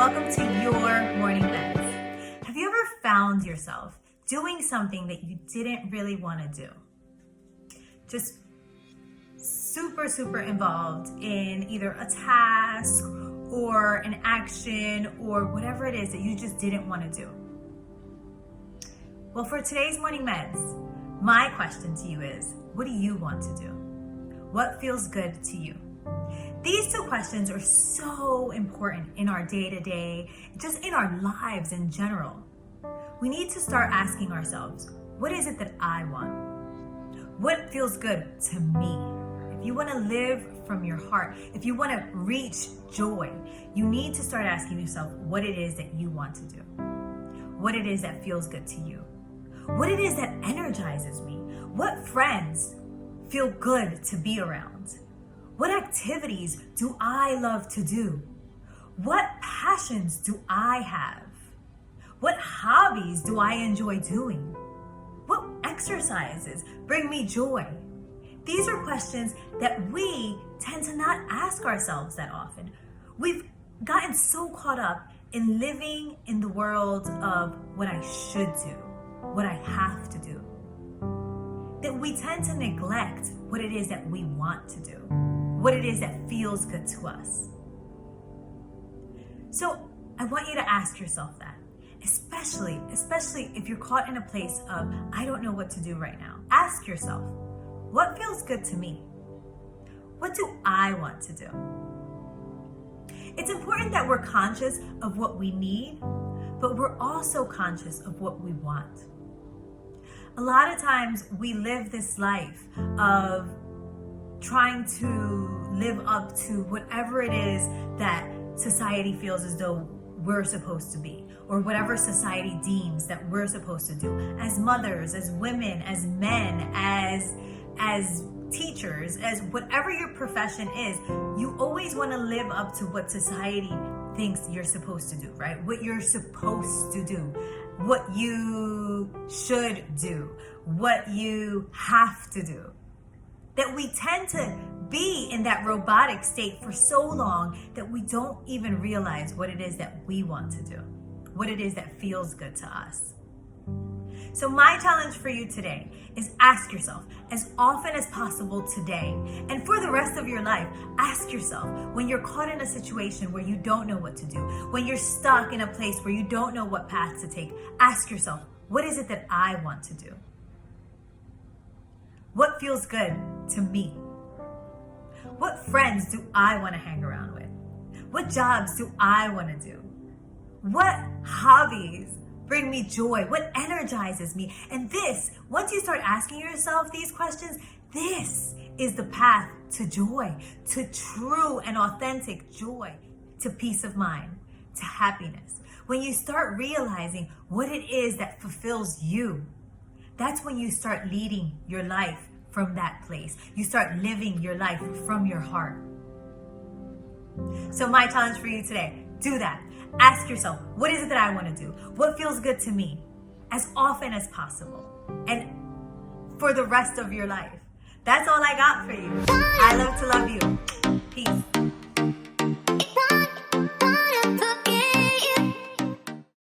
welcome to your morning meds. Have you ever found yourself doing something that you didn't really want to do? Just super involved in either a task or an action or whatever it is that you just didn't want to do. Well, for today's morning meds, my question to you is, what do you want to do? What feels good to you? These two questions are so important in our day-to-day, just in our lives in general. We need to start asking ourselves, what is it that I want? What feels good to me? If you want to live from your heart, if you want to reach joy, you need to start asking yourself what it is that you want to do. What it is that feels good to you. What it is that energizes me. What friends feel good to be around? What activities do I love to do? What passions do I have? What hobbies do I enjoy doing? What exercises bring me joy? These are questions that we tend to not ask ourselves that often. We've gotten so caught up in living in the world of what I should do, what I have to do, that we tend to neglect what it is that we want to do, what it is that feels good to us. So I want you to ask yourself that, especially if you're caught in a place of, I don't know what to do right now. Ask yourself, what feels good to me? What do I want to do? It's important that we're conscious of what we need, but we're also conscious of what we want. A lot of times we live this life of trying to live up to whatever it is that society feels as though we're supposed to be, or whatever society deems that we're supposed to do as mothers, as women, as men, as teachers, as whatever your profession is. You always want to live up to what society thinks you're supposed to do, right? What you're supposed to do, what you should do, what you have to do. That we tend to be in that robotic state for so long that we don't even realize what it is that we want to do, what it is that feels good to us. So my challenge for you today is ask yourself as often as possible today and for the rest of your life, ask yourself when you're caught in a situation where you don't know what to do, when you're stuck in a place where you don't know what path to take, ask yourself, what is it that I want to do? What feels good to me? What friends do I want to hang around with? What jobs do I want to do? What hobbies bring me joy? What energizes me? And this, once you start asking yourself these questions, this is the path to joy, to true and authentic joy, to peace of mind, to happiness. When you start realizing what it is that fulfills you, that's when you start leading your life from that place. You start living your life from your heart. So my challenge for you today, do that. Ask yourself, what is it that I want to do? What feels good to me? As often as possible. And for the rest of your life. That's all I got for you. I love to love you. Peace.